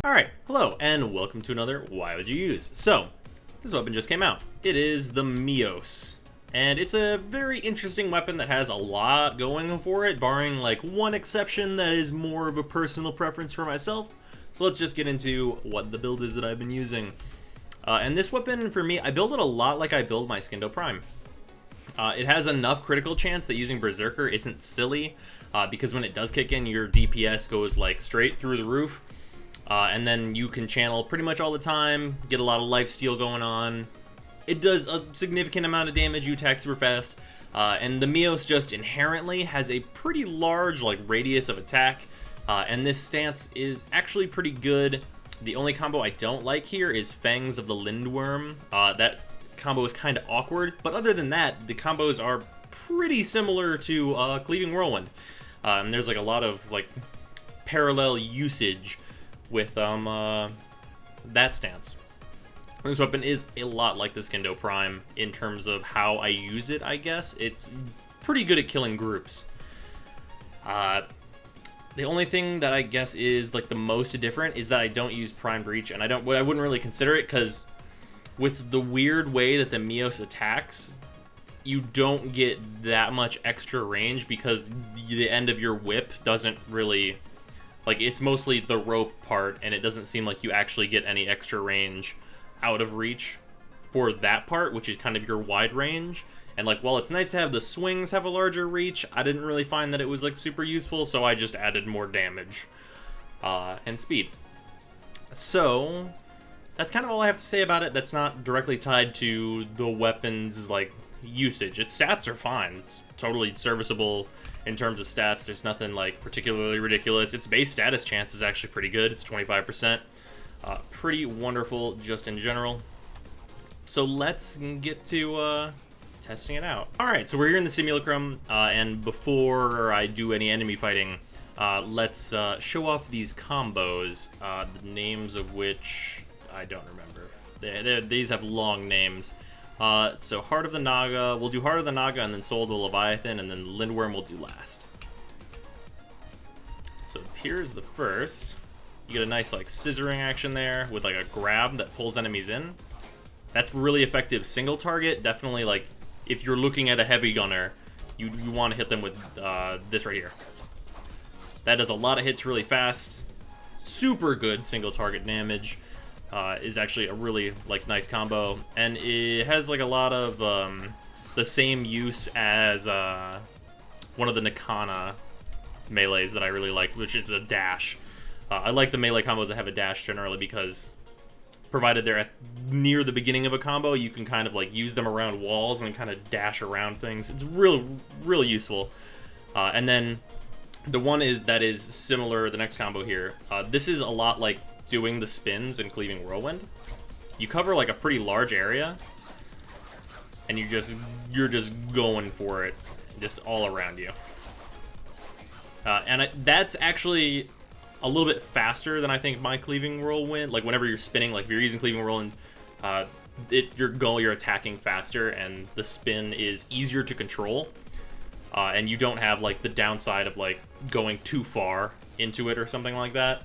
Alright, hello, and welcome to another Why Would You Use? So, this weapon just came out. It is the Mios. And it's a very interesting weapon that has a lot going for it, barring like one exception that is more of a personal preference for myself. So let's just get into what the build is that I've been using. And this weapon, for me, I build it a lot like I build my Skindo Prime. It has enough critical chance that using Berserker isn't silly, because when it does kick in, your DPS goes like straight through the roof. And then you can channel pretty much all the time, get a lot of lifesteal going on. It does a significant amount of damage, you attack super fast, and the Mios just inherently has a pretty large like radius of attack, and this stance is actually pretty good. The only combo I don't like here is Fangs of the Lindworm. That combo is kind of awkward, but other than that, the combos are pretty similar to Cleaving Whirlwind. And there's like a lot of like parallel usage with that stance. This weapon is a lot like the Skindo Prime in terms of how I use it, I guess. It's pretty good at killing groups. The only thing that I guess is like the most different is that I don't use Prime Breach, and I wouldn't really consider it because with the weird way that the Mios attacks, you don't get that much extra range because the end of your whip doesn't really... Like, it's mostly the rope part, and it doesn't seem like you actually get any extra range out of reach for that part, which is kind of your wide range. And, like, while it's nice to have the swings have a larger reach, I didn't really find that it was, like, super useful, so I just added more damage and speed. So, that's kind of all I have to say about it that's not directly tied to the weapon's, like, usage. Its stats are fine. It's totally serviceable in terms of stats. There's nothing like particularly ridiculous. Its base status chance is actually pretty good. It's 25%. Pretty wonderful just in general. So let's get to testing it out. Alright, so we're here in the simulacrum, and before I do any enemy fighting, let's show off these combos, the names of which I don't remember. These have long names. So Heart of the Naga, we'll do Heart of the Naga and then Soul of the Leviathan, and then Lindworm we'll do last. So here's the first. You get a nice like scissoring action there with like a grab that pulls enemies in. That's really effective single target. Definitely like if you're looking at a heavy gunner, you want to hit them with this right here. That does a lot of hits really fast. Super good single target damage. Is actually a really like nice combo, and it has like a lot of the same use as one of the Nikana melees that I really like, which is a dash. I like the melee combos that have a dash generally because provided they're at near the beginning of a combo, you can kind of like use them around walls and then kind of dash around things. It's really useful. And then the one that is similar, the next combo here, this is a lot like doing the spins and Cleaving Whirlwind. You cover like a pretty large area, and you're just going for it, just all around you. That's actually a little bit faster than I think my Cleaving Whirlwind. Like whenever you're spinning, like if you're using Cleaving Whirlwind, you're attacking faster, and the spin is easier to control, and you don't have like the downside of like going too far into it or something like that.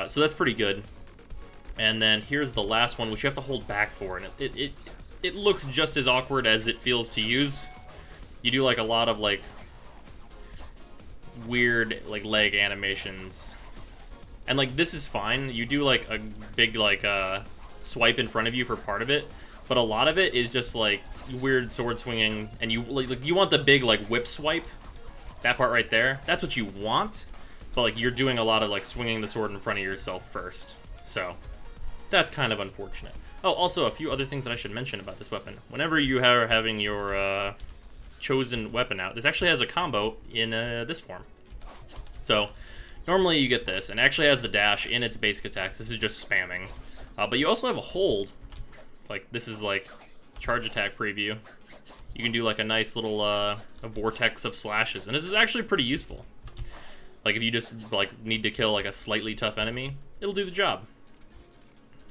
So that's pretty good. And then here's the last one, which you have to hold back for, and it looks just as awkward as it feels to use. You do like a lot of like weird like leg animations, and like this is fine. You do like a big like swipe in front of you for part of it, but a lot of it is just like weird sword swinging, and you want the big like whip swipe. That part right there, that's what you want. But like you're doing a lot of like swinging the sword in front of yourself first, so that's kind of unfortunate. Oh, also a few other things that I should mention about this weapon. Whenever you are having your chosen weapon out, this actually has a combo in this form. So normally you get this, and it actually has the dash in its basic attacks. This is just spamming, but you also have a hold. Like this is like charge attack preview. You can do like a nice little a vortex of slashes, and this is actually pretty useful. Like, if you just, like, need to kill, like, a slightly tough enemy, it'll do the job.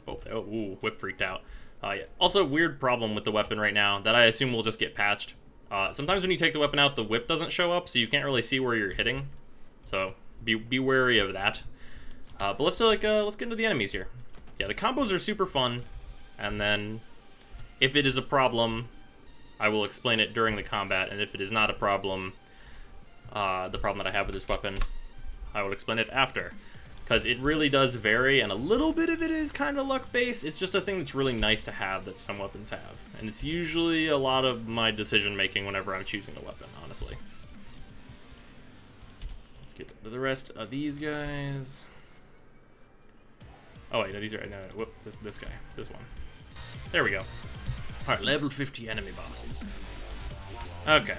Ooh, whip freaked out. Yeah. Also, weird problem with the weapon right now that I assume will just get patched. Sometimes when you take the weapon out, the whip doesn't show up, so you can't really see where you're hitting. So, be wary of that. But let's do let's get into the enemies here. Yeah, the combos are super fun, and then if it is a problem, I will explain it during the combat, and if it is not a problem, the problem that I have with this weapon, I will explain it after. Because it really does vary, and a little bit of it is kind of luck-based. It's just a thing that's really nice to have that some weapons have. And it's usually a lot of my decision-making whenever I'm choosing a weapon, honestly. Let's get to the rest of these guys. Oh wait, no, these are, no, whoop, this guy, this one. There we go. Alright, level 50 enemy bosses. Okay.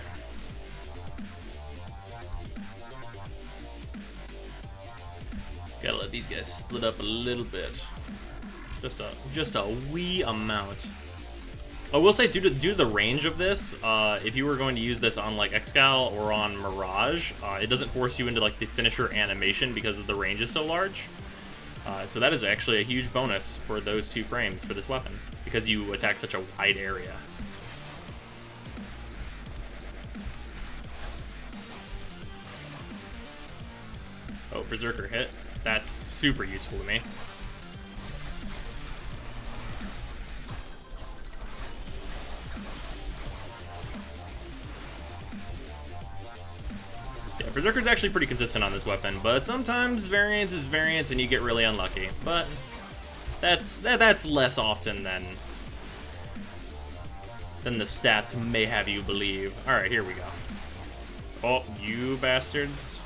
Gotta let these guys split up a little bit. Just a wee amount. I will say, due to the range of this, if you were going to use this on like Excal or on Mirage, it doesn't force you into like the finisher animation because the range is so large. So that is actually a huge bonus for those 2 frames for this weapon, because you attack such a wide area. Oh, Berserker hit. That's super useful to me. Yeah, Berserker's actually pretty consistent on this weapon, but sometimes variance is variance and you get really unlucky. But that's less often than the stats may have you believe. Alright, here we go. Oh, you bastards.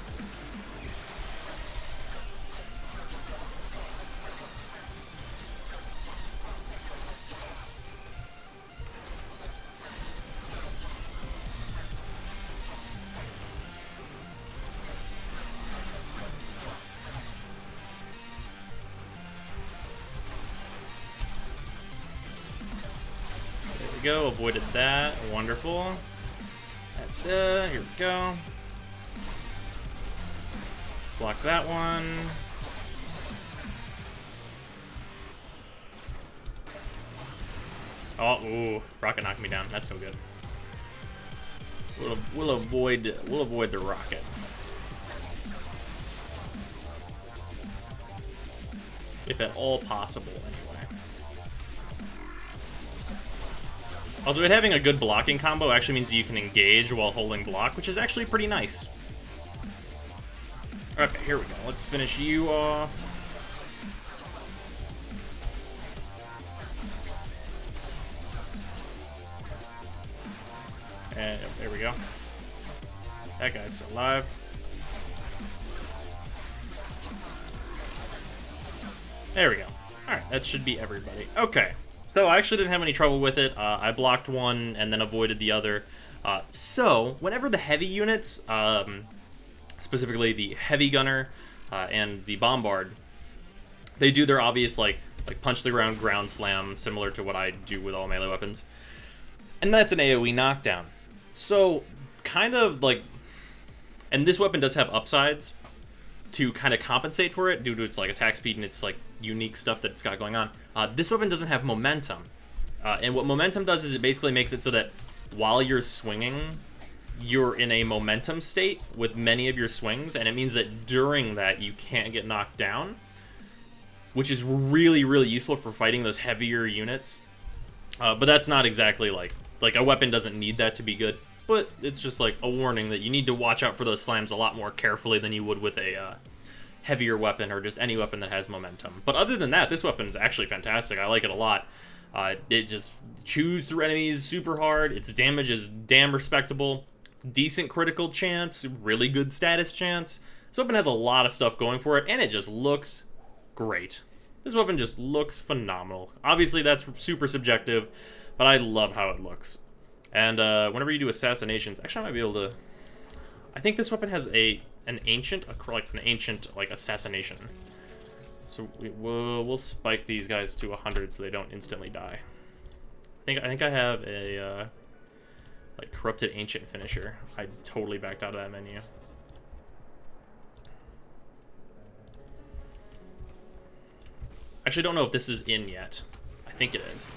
Go, avoided that. Wonderful. That's here we go. Block that one. Oh, ooh, rocket knocked me down. That's no good. We'll avoid the rocket. If at all possible, anyway. Also, it having a good blocking combo actually means you can engage while holding block, which is actually pretty nice. Okay, here we go. Let's finish you off. And there we go. That guy's still alive. There we go. Alright, that should be everybody. Okay. So I actually didn't have any trouble with it. I blocked one and then avoided the other. So whenever the heavy units, specifically the heavy gunner and the bombard, they do their obvious like punch the ground slam, similar to what I do with all melee weapons, and that's an AoE knockdown. So kind of like, and this weapon does have upsides to kind of compensate for it due to its like attack speed and its like unique stuff that it's got going on. This weapon doesn't have momentum, and what momentum does is it basically makes it so that while you're swinging, you're in a momentum state with many of your swings, and it means that during that you can't get knocked down, which is really, really useful for fighting those heavier units. But that's not exactly like a weapon doesn't need that to be good, but it's just like a warning that you need to watch out for those slams a lot more carefully than you would with a heavier weapon or just any weapon that has momentum. But other than that, this weapon is actually fantastic. I like it a lot. It just chews through enemies super hard. Its damage is damn respectable. Decent critical chance, really good status chance. This weapon has a lot of stuff going for it, and it just looks great. This weapon just looks phenomenal. Obviously, that's super subjective, but I love how it looks. And whenever you do assassinations, actually I might be able to... I think this weapon has an ancient assassination. So we'll spike these guys to 100 so they don't instantly die. I think I have a like corrupted ancient finisher. I totally backed out of that menu. Actually, don't know if this is in yet. I think it is.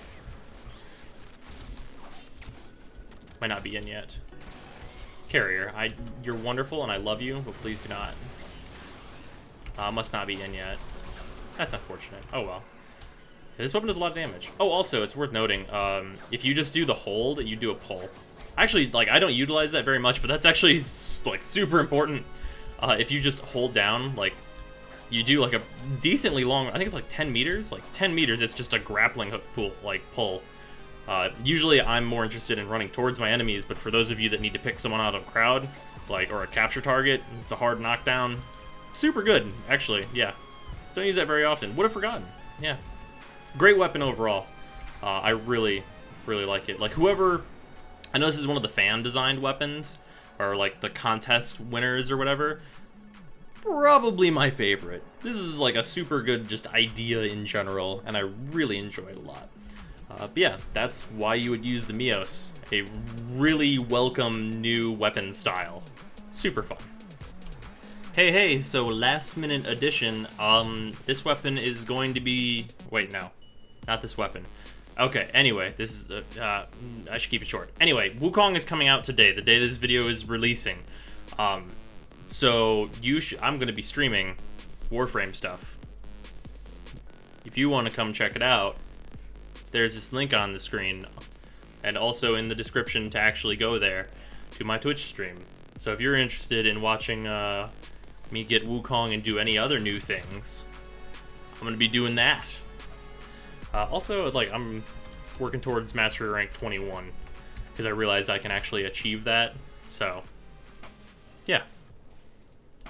Might not be in yet. Carrier, you're wonderful and I love you, but please do not. Must not be in yet. That's unfortunate. Oh well. This weapon does a lot of damage. Oh, also, it's worth noting, if you just do the hold, you do a pull. Actually, like, I don't utilize that very much, but that's actually, like, super important. If you just hold down, like, you do, like, a decently long, I think it's like 10 meters? Like, 10 meters, it's just a grappling hook pull. Usually, I'm more interested in running towards my enemies, but for those of you that need to pick someone out of a crowd, like, or a capture target, it's a hard knockdown. Super good, actually, yeah. Don't use that very often. Would have forgotten, yeah. Great weapon overall. I really, really like it. Like, whoever... I know this is one of the fan-designed weapons, or, like, the contest winners or whatever. Probably my favorite. This is, like, a super good just idea in general, and I really enjoy it a lot. But yeah, that's why you would use the Mios. A really welcome new weapon style. Super fun. Hey, so last-minute addition. This weapon is going to be... Wait, no. Not this weapon. Okay, anyway, this is, I should keep it short. Anyway, Wukong is coming out today, the day this video is releasing. So, I'm gonna be streaming Warframe stuff. If you want to come check it out, there's this link on the screen, and also in the description to actually go there, to my Twitch stream. So if you're interested in watching, me get Wukong and do any other new things, I'm gonna be doing that. Also, like, I'm working towards Mastery Rank 21, because I realized I can actually achieve that, so